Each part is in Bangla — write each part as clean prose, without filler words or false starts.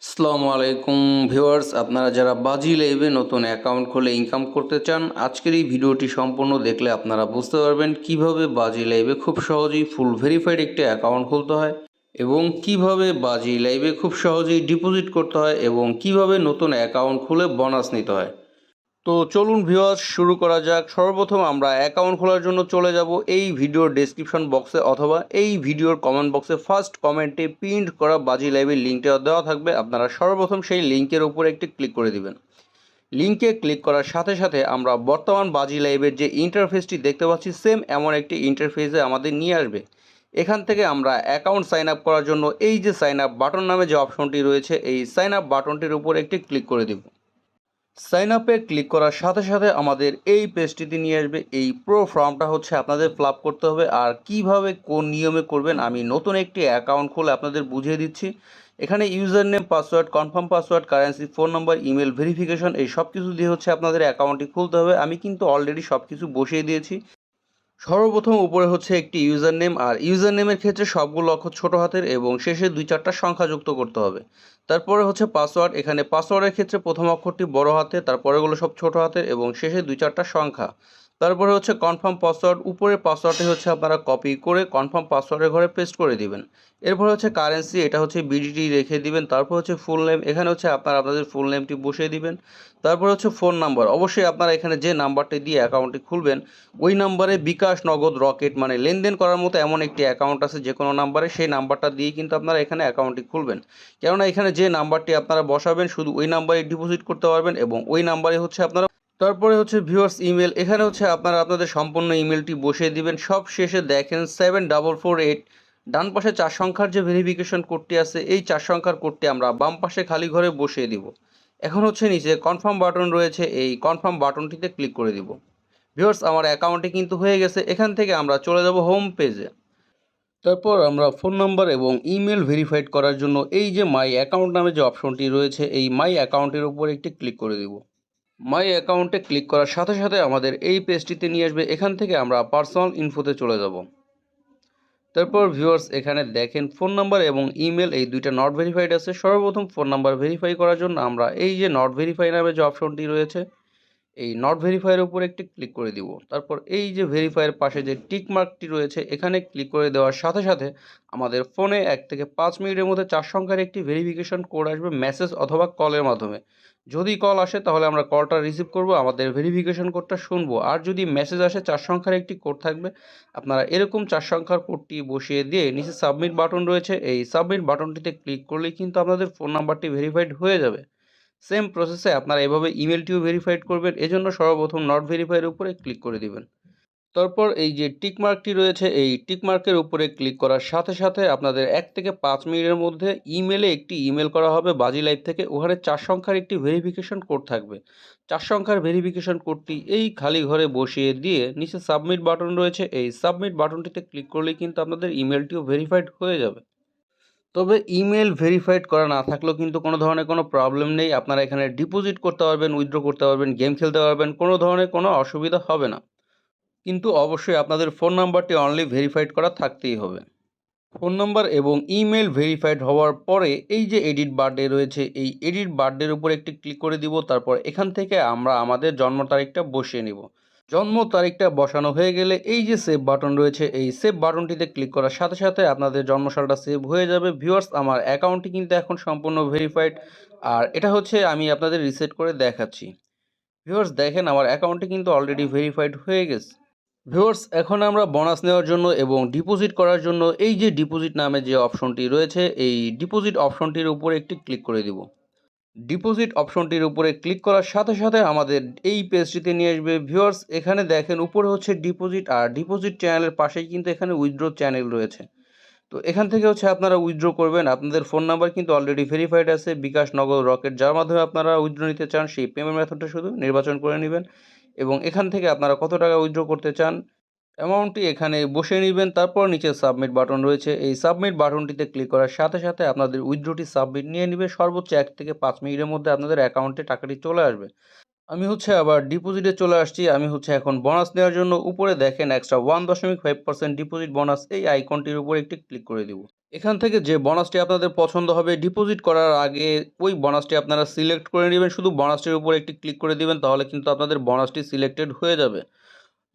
আসসালামু আলাইকুম ভিউয়ার্স, আপনারা যারা বাজি লাইভে নতুন অ্যাকাউন্ট খুলে ইনকাম করতে চান, আজকের এই ভিডিওটি সম্পূর্ণ দেখলে আপনারা বুঝতে পারবেন কিভাবে বাজি লাইভে খুব সহজেই ফুল ভেরিফাইড একটি অ্যাকাউন্ট খুলতে হয় এবং কিভাবে বাজি লাইভে খুব সহজেই ডিপোজিট করতে হয় এবং কিভাবে নতুন অ্যাকাউন্ট খুলে বোনাস নিতে হয়। তো চলুন ভিউয়ার্স, শুরু করা যাক। সর্বপ্রথম আমরা অ্যাকাউন্ট খোলার জন্য চলে যাব এই ভিডিওর ডেসক্রিপশন বক্সে অথবা এই ভিডিওর কমেন্ট বক্সে ফার্স্ট কমেন্টে পিন্ড করা বাজি লাইভের লিঙ্কটা দেওয়া থাকবে। আপনারা সর্বপ্রথম সেই লিঙ্কের উপরে একটি ক্লিক করে দিবেন। লিঙ্কে ক্লিক করার সাথে সাথে আমরা বর্তমান বাজি লাইভের যে ইন্টারফেসটি দেখতে পাচ্ছি, সেম এমন একটি ইন্টারফেসে আমাদের নিয়ে আসবে। এখান থেকে আমরা অ্যাকাউন্ট সাইন আপ করার জন্য এই যে সাইন আপ বাটন নামে যে অপশনটি রয়েছে, এই সাইন আপ বাটনটির উপর একটি ক্লিক করে দেব। সাইন আপে ক্লিক করার সাথে সাথে আমাদের এই পেজটিতে নিয়ে আসবে। এই পুরো ফর্মটা হচ্ছে আপনাদের ফিল আপ করতে হবে। আর কিভাবে কোন নিয়মে করবেন আমি নতুন একটি অ্যাকাউন্ট খুলে আপনাদের বুঝিয়ে দিচ্ছি। এখানে user name, password, confirm password, currency, phone নম্বর, ইমেল ভেরিফিকেশন এই সব কিছু দিয়ে হচ্ছে আপনাদের অ্যাকাউন্টটি খুলতে হবে। আমি কিন্তু অলরেডি সব কিছু বসিয়ে দিয়েছি। সর্বপ্রথম উপরে হচ্ছে একটি ইউজার নেম, আর ইউজার নেমের ক্ষেত্রে সবগুলো অক্ষর ছোট হাতের এবং শেষে 2-4টা সংখ্যা যুক্ত করতে হবে। তারপরে হচ্ছে পাসওয়ার্ড। এখানে পাসওয়ার্ডের ক্ষেত্রে প্রথম অক্ষরটি বড় হাতে, তারপরেগুলো সব ছোট হাতের এবং শেষে 2-4টা সংখ্যা। তারপরে হচ্ছে কনফার্ম পাসওয়ার্ড। উপরে পাসওয়ার্ডটি হচ্ছে আপনারা কপি করে কনফার্ম পাসওয়ার্ডের ঘরে পেস্ট করে দিবেন। এরপর হচ্ছে কারেন্সি, এটা হচ্ছে বিডিটি রেখে দিবেন। তারপর হচ্ছে ফুল নেম, এখানে হচ্ছে আপনারা আপনাদের ফুল নেমটি বসিয়ে দিবেন। তারপর হচ্ছে ফোন নাম্বার, অবশ্যই আপনারা এখানে যে নাম্বারটি দিয়ে অ্যাকাউন্টটি খুলবেন ওই নাম্বারে বিকাশ, নগদ, রকেট মানে লেনদেন করার মতো এমন একটি অ্যাকাউন্ট আছে যে কোনো নাম্বারে, সেই নাম্বারটা দিয়ে কিন্তু আপনারা এখানে অ্যাকাউন্টটি খুলবেন। কেননা এখানে যে নাম্বারটি আপনারা বসাবেন শুধু ওই নাম্বারে ডিপোজিট করতে পারবেন এবং ওই নাম্বারে হচ্ছে আপনারা। তারপরে হচ্ছে ভিউয়ার্স ইমেল, এখানে হচ্ছে আপনারা আপনাদের সম্পূর্ণ ইমেলটি বসিয়ে দিবেন। সব শেষে দেখেন 7448 ডান পাশে 4 সংখ্যার যে ভেরিফিকেশন কোডটি আছে, এই 4 সংখ্যার কোডটি আমরা বাম পাশে খালি ঘরে বসিয়ে দিব। এখন হচ্ছে নিচে কনফার্ম বাটন রয়েছে, এই কনফার্ম বাটনটিতে ক্লিক করে দিব। ভিউয়ার্স, আমার অ্যাকাউন্টে কিন্তু হয়ে গেছে। এখান থেকে আমরা চলে যাব হোম পেজে। তারপর আমরা ফোন নাম্বার এবং ইমেল ভেরিফাইড করার জন্য এই যে মাই অ্যাকাউন্ট নামে যে অপশনটি রয়েছে, এই মাই অ্যাকাউন্টের উপর একটি ক্লিক করে দিব। মাই অ্যাকাউন্টে ক্লিক করার সাথে সাথে আমাদের এই পেজটিতে নিয়ে আসবে। এখান থেকে আমরা পার্সোনাল ইনফোতে চলে যাব। তারপর ভিউয়ার্স, এখানে দেখেন ফোন নাম্বার এবং ইমেল এই দুইটা নট ভেরিফাইড আছে। সর্বপ্রথম ফোন নাম্বার ভেরিফাই করার জন্য আমরা এই যে নট ভেরিফাই নামে যে অপশনটি রয়েছে, এই নট ভেরিফাইয়ের উপর একটি ক্লিক করে দিব। তারপর এই যে ভেরিফাইয়ের পাশে যে টিক মার্কটি রয়েছে, এখানে ক্লিক করে দেওয়ার সাথে সাথে আমাদের ফোনে 1 থেকে 5 মিনিটের মধ্যে 4 সংখ্যার একটি ভেরিফিকেশন কোড আসবে মেসেজ অথবা কলের মাধ্যমে। যদি কল আসে তাহলে আমরা কলটা রিসিভ করব, আমাদের ভেরিফিকেশন কোডটা শুনবো। আর যদি মেসেজ আসে 4 সংখ্যার একটি কোড থাকবে। আপনারা এরকম 4 সংখ্যার কোডটি বসিয়ে দিয়ে নিচে সাবমিট বাটন রয়েছে, এই সাবমিট বাটনটিতে ক্লিক করলেই কিন্তু আপনাদের ফোন নাম্বারটি ভেরিফাইড হয়ে যাবে। সেম প্রসেসে আপনারা এভাবে ইমেলটিও ভেরিফাইড করবেন। এজন্য সর্বপ্রথম নট ভেরিফাইয়ের উপরে ক্লিক করে দিবেন। তারপর এই যে টিক মার্কটি রয়েছে, এই টিক মার্কের উপরে ক্লিক করার সাথে সাথে আপনাদের 1 থেকে 5 মিনিটের মধ্যে ইমেলে একটি ইমেল করা হবে বাজি লাইভ থেকে। ওখানে 4 সংখ্যার একটি ভেরিফিকেশন কোড থাকবে। 4 সংখ্যার ভেরিফিকেশন কোডটি এই খালি ঘরে বসিয়ে দিয়ে নিচে সাবমিট বাটন রয়েছে, এই সাবমিট বাটনটিতে ক্লিক করলেই কিন্তু আপনাদের ইমেলটিও ভেরিফাইড হয়ে যাবে। তবে ইমেল ভেরিফাইড করা না থাকলেও কিন্তু কোনো ধরনের কোনো প্রবলেম নেই। আপনারা এখানে ডিপোজিট করতে পারবেন, উইথড্র করতে পারবেন, গেম খেলতে পারবেন, কোনো ধরনের কোনো অসুবিধা হবে না। কিন্তু অবশ্যই আপনাদের ফোন নাম্বারটি অনলি ভেরিফাইড করা থাকতেই হবে। ফোন নাম্বার এবং ইমেল ভেরিফাইড হওয়ার পরে এই যে এডিট বার্থডে রয়েছে, এই এডিট বার্থডের উপর একটি ক্লিক করে দিব। তারপর এখান থেকে আমরা আমাদের জন্ম তারিখটা বসিয়ে নিব। জন্ম তারিখটা বসানো হয়ে গেলে এই যে সেভ বাটন রয়েছে, এই সেভ বাটনটিতে ক্লিক করার সাথে সাথে আপনাদের জন্মসালটা সেভ হয়ে যাবে। ভিউয়ার্স, আমার অ্যাকাউন্টটি কিন্তু এখন সম্পূর্ণ ভেরিফাইড। আর এটা হচ্ছে আমি আপনাদের রিসেট করে দেখাচ্ছি। ভিউয়ার্স দেখেন, আমার অ্যাকাউন্টটি কিন্তু অলরেডি ভেরিফাইড হয়ে গেছে। ভিউয়ার্স, এখন আমরা বোনাস নেওয়ার জন্য এবং ডিপোজিট করার জন্য এই যে ডিপোজিট নামে যে অপশনটি রয়েছে, এই ডিপোজিট অপশনটির উপরে একটি ক্লিক করে দিব। ডিপোজিট অপশনটির উপরে ক্লিক করার সাথে সাথে আমাদের এই পেজটিতে নিয়ে আসবে। ভিউয়ার্স, এখানে দেখেন উপরে হচ্ছে ডিপোজিট, আর ডিপোজিট চ্যানেলের পাশেই কিন্তু এখানে উইথড্র চ্যানেল রয়েছে। তো এখান থেকে হচ্ছে আপনারা উইথড্র করবেন। আপনাদের ফোন নাম্বার কিন্তু অলরেডি ভেরিফাইড আছে, বিকাশ, নগদ, রকেট যার মাধ্যমে আপনারা উইথড্র নিতে চান সেই পেমেন্ট মেথডটা শুধু নির্বাচন করে নেবেন এবং এখান থেকে আপনারা কত টাকা উইথড্র করতে চান অ্যামাউন্টটি এখানে বসিয়ে নেবেন। তারপর নিচে সাবমিট বাটন রয়েছে, এই সাবমিট বাটনটিতে ক্লিক করার সাথে সাথে আপনাদের উইথড্রটি সাবমিট নিয়ে নেবে। সর্বোচ্চ 1 থেকে 5 মিনিটের মধ্যে আপনাদের অ্যাকাউন্টে টাকাটি চলে আসবে। আমি হচ্ছে আবার ডিপোজিটে চলে আসছি। আমি হচ্ছে এখন বোনাস নেওয়ার জন্য উপরে দেখেন এক্সট্রা 1.5% ডিপোজিট বোনাস, এই আইকনটির উপর একটি ক্লিক করে দিব। এখান থেকে যে বোনাসটি আপনাদের পছন্দ হবে ডিপোজিট করার আগে ওই বোনাসটি আপনারা সিলেক্ট করে নেবেন। শুধু বোনাসটির উপরে একটি ক্লিক করে দিবেন, তাহলে কিন্তু আপনাদের বোনাসটি সিলেক্টেড হয়ে যাবে।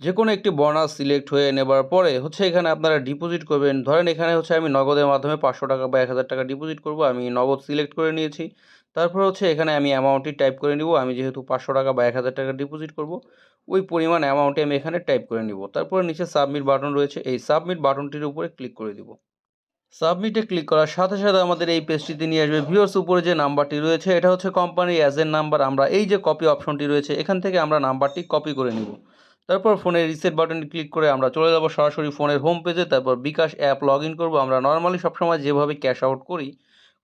যে কোনো একটি বোনাস সিলেক্ট হয়ে নেবার পরে এখানে আপনারা ডিপোজিট করবেন। ধরেন এখানে আমি নগদের মাধ্যমে ৫০০ টাকা বা ১,০০০ টাকা ডিপোজিট করব। আমি নগদ সিলেক্ট করে নিয়েছি। তারপর এখানে আমি অ্যামাউন্টটি টাইপ করে নিব। আমি যেহেতু ৫০০ টাকা বা ১,০০০ টাকা ডিপোজিট করব, ওই পরিমাণ অ্যামাউন্টটি আমি এখানে টাইপ করে নিব। তারপরে নিচে সাবমিট বাটন রয়েছে, এই সাবমিট বাটনটির উপরে ক্লিক করে দিব। সাবমিটে ক্লিক করার সাথে সাথে আমাদের এই পেজটিতে নিয়ে আসবে। ভিউয়ার্স, উপরে যে নাম্বারটি রয়েছে এটা কোম্পানির এজেন্ট নাম্বার। আমরা এই যে কপি অপশনটি রয়েছে এখান থেকে আমরা নাম্বারটি কপি করে নিব। তারপর ফোনের রিসেট বাটনে ক্লিক করে আমরা চলে যাব সরাসরি ফোনের হোম পেজে। তারপর বিকাশ অ্যাপ লগ ইন করবো। আমরা নর্মালি সবসময় যেভাবে ক্যাশ আউট করি,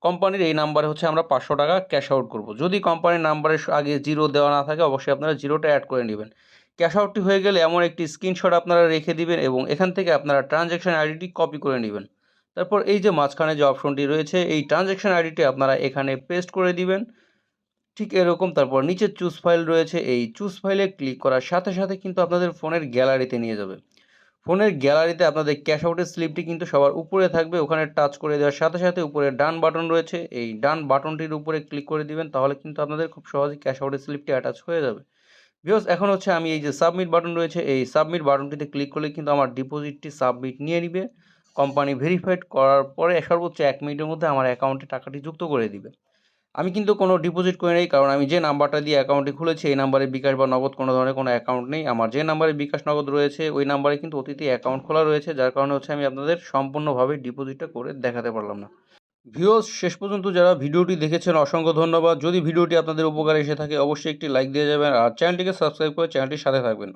কোম্পানির এই নাম্বারে আমরা ৫০০ টাকা ক্যাশ আউট করব। যদি কোম্পানির নাম্বারের আগে জিরো দেওয়া না থাকে, অবশ্যই আপনারা জিরোটা অ্যাড করে নেবেন। ক্যাশ আউটটি হয়ে গেলে এমন একটি স্ক্রিনশট আপনারা রেখে দিবেন এবং এখান থেকে আপনারা ট্রানজ্যাকশন আইডিটি কপি করে নেবেন। তারপর এই যে মাঝখানে যে অপশনটি রয়েছে এই ট্রানজ্যাকশন আইডিটি আপনারা এখানে পেস্ট করে দিবেন, ঠিক এরকম। তারপর নিচে চুজ ফাইল রয়েছে, এই চুজ ফাইলে ক্লিক করার সাথে সাথে কিন্তু আপনাদের ফোনের গ্যালারিতে নিয়ে যাবে। ফোনের গ্যালারিতে আপনাদের ক্যাশ আউটের স্লিপটি কিন্তু সবার উপরে থাকবে। ওখানে টাচ করে দেওয়ার সাথে সাথে উপরে ডান বাটন রয়েছে, এই ডান বাটনটির উপরে ক্লিক করে দিবেন, তাহলে কিন্তু আপনাদের খুব সহজেই ক্যাশ আউটের স্লিপটি অ্যাটাচ হয়ে যাবে। ভিউয়ার্স, এখন আমি এই যে সাবমিট বাটন রয়েছে এই সাবমিট বাটনটিতে ক্লিক করলে কিন্তু আমার ডিপোজিটটি সাবমিট নিয়ে নিবে। কোম্পানি ভেরিফাইড করার পরে সর্বোচ্চ ১ মিনিটের মধ্যে আমার অ্যাকাউন্টে টাকাটি যুক্ত করে দিবে। আমি কিন্তু কোনো ডিপোজিট করি নাই, কারণ আমি যে নাম্বারটা দিয়ে অ্যাকাউন্টটি খুলেছি এই নাম্বারে বিকাশ বা নগদ কোনো ধরনের কোনো অ্যাকাউন্ট নেই। আমার যে নাম্বারে বিকাশ নগদ রয়েছে ওই নাম্বারে কিন্তু অতীতে অ্যাকাউন্ট খোলা রয়েছে, যার কারণে আমি আপনাদের সম্পূর্ণভাবে ডিপোজিটটা করে দেখাতে পারলাম না। ভিউয়ার্স, শেষ পর্যন্ত যারা ভিডিওটি দেখেছেন অসংখ্য ধন্যবাদ। যদি ভিডিওটি আপনাদের উপকারে এসে থাকে অবশ্যই একটি লাইক দিয়ে যাবেন আর চ্যানেলটিকে সাবস্ক্রাইব করে চ্যানেলটির সাথে থাকবেন।